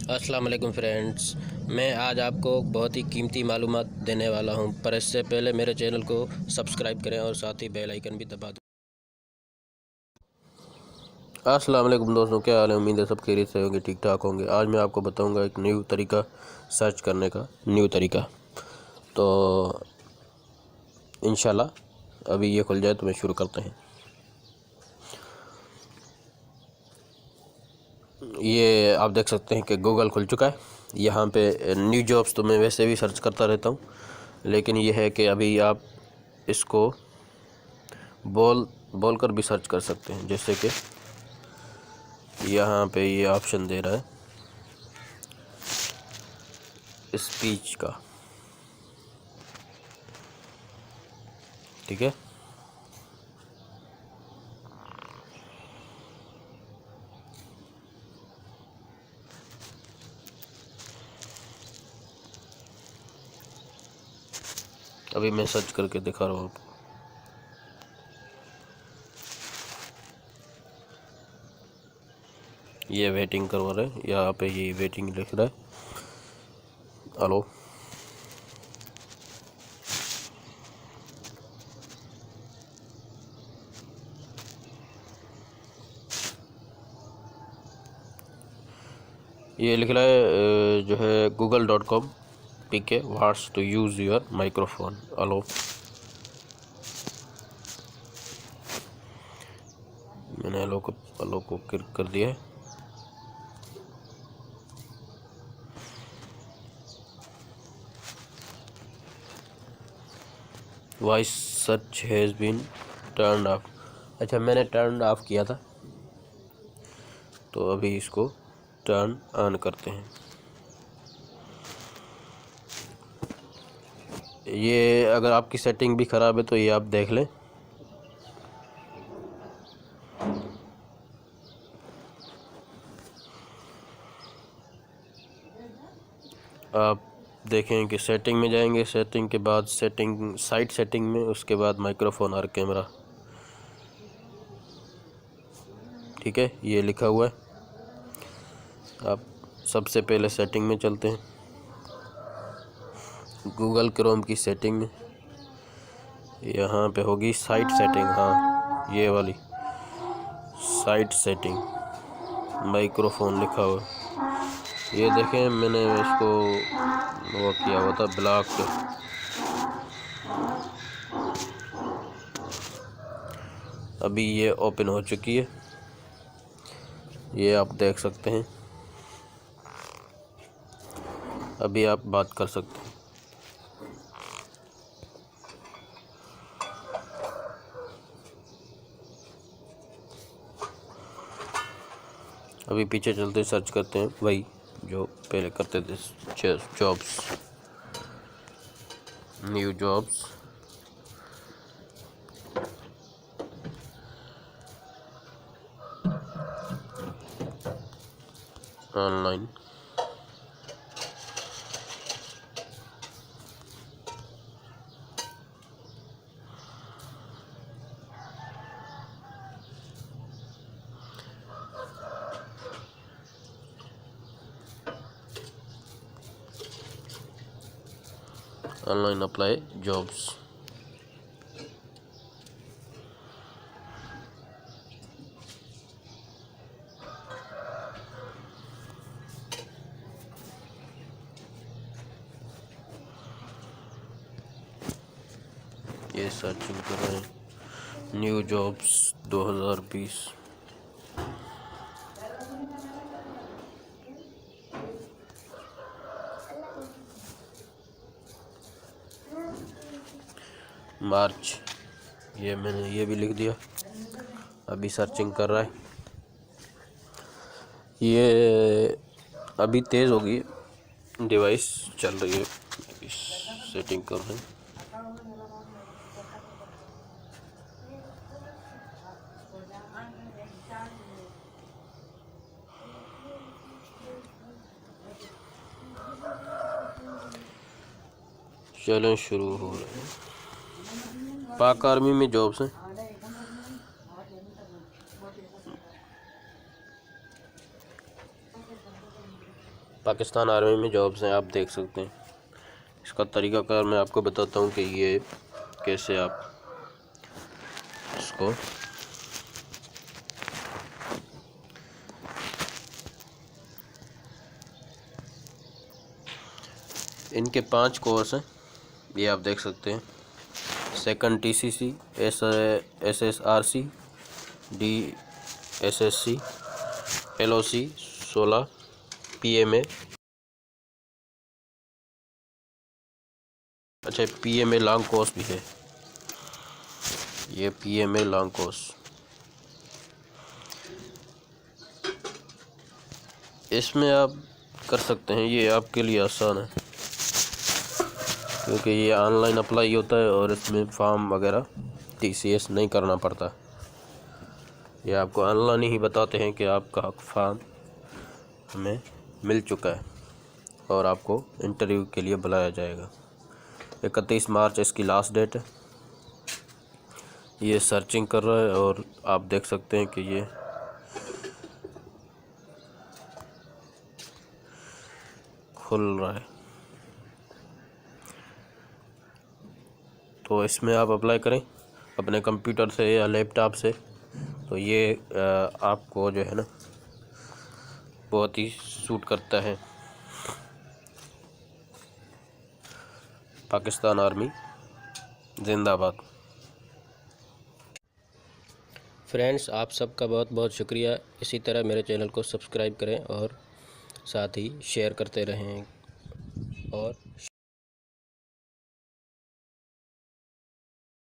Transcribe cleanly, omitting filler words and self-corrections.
अस्सलाम वालेकुम फ्रेंड्स, मैं आज आपको बहुत ही कीमती मालूमात देने वाला हूं, पर इससे पहले मेरे चैनल को सब्सक्राइब करें और साथ ही बेल आइकन भी दबा दें। अस्सलाम वालेकुम दोस्तों, क्या हाल है? उम्मीद है सब खैरियत से होंगे, ठीक ठाक होंगे। आज मैं आपको बताऊंगा एक न्यू तरीका सर्च करने का, न्यू तरीका। तो इंशाल्लाह अभी ये खुल जाए तो मैं शुरू करते हैं। ये आप देख सकते हैं कि गूगल खुल चुका है। यहाँ पे न्यू जॉब्स तो मैं वैसे भी सर्च करता रहता हूँ, लेकिन यह है कि अभी आप इसको बोल कर भी सर्च कर सकते हैं। जैसे कि यहाँ पे ये ऑप्शन दे रहा है स्पीच का, ठीक है। अभी मैं सर्च करके दिखा रहा हूँ आपको। ये वेटिंग करवा रहे हैं, यहाँ पे ये वेटिंग लिख रहा है। हेलो, ये लिख रहा है जो है google.com PK wants to use your microphone। Hello, मैंने हेलो को क्लिक कर दिया है। Voice search has been turn off. अच्छा, मैंने टर्न ऑफ किया था, तो अभी इसको टर्न ऑन करते हैं। ये अगर आपकी सेटिंग भी ख़राब है तो ये आप देख लें। आप देखें कि सेटिंग में जाएंगे, सेटिंग के बाद साइट सेटिंग में, उसके बाद माइक्रोफोन और कैमरा, ठीक है, ये लिखा हुआ है। आप सबसे पहले सेटिंग में चलते हैं, गूगल क्रोम की सेटिंग में। यहाँ पे होगी साइट सेटिंग, हाँ ये वाली साइट सेटिंग, माइक्रोफोन लिखा हुआ। ये देखें, मैंने इसको वो किया हुआ था ब्लॉक। अभी ये ओपन हो चुकी है, ये आप देख सकते हैं। अभी आप बात कर सकते हैं। अभी पीछे चलते सर्च करते हैं वही जो पहले करते थे, jobs, new jobs. Online, online apply jobs. ये सर्चिंग कर रहे हैं न्यू जॉब्स 2020। मार्च, ये मैंने ये भी लिख दिया। अभी सर्चिंग कर रहा है, ये अभी तेज़ होगी, डिवाइस चल रही है, सेटिंग कर रहे हैं। चैलेंज शुरू हो रहे हैं। पाक आर्मी में जॉब्स हैं। पाकिस्तान आर्मी में जॉब्स हैं, आप देख सकते हैं। इसका तरीक़ाकार मैं आपको बताता हूँ कि ये कैसे आप इसको इनके 5 कोर्स हैं, ये आप देख सकते हैं। Second TCC, SSRC, DSSC, LOC 16, PMA, अच्छा PMA लॉन्ग कोर्स भी है, ये PMA लॉन्ग कोर्स। इसमें आप कर सकते हैं, ये आपके लिए आसान है क्योंकि ये ऑनलाइन अप्लाई होता है और इसमें फॉर्म वगैरह TCS नहीं करना पड़ता। ये आपको ऑनलाइन ही बताते हैं कि आपका फॉर्म हमें मिल चुका है और आपको इंटरव्यू के लिए बुलाया जाएगा। 31 मार्च इसकी लास्ट डेट है। ये सर्चिंग कर रहा है और आप देख सकते हैं कि ये खुल रहा है, तो इसमें आप अप्लाई करें अपने कंप्यूटर से या लैपटॉप से, तो ये आपको जो है ना बहुत ही सूट करता है। पाकिस्तान आर्मी जिंदाबाद। फ्रेंड्स, आप सबका बहुत बहुत शुक्रिया। इसी तरह मेरे चैनल को सब्सक्राइब करें और साथ ही शेयर करते रहें और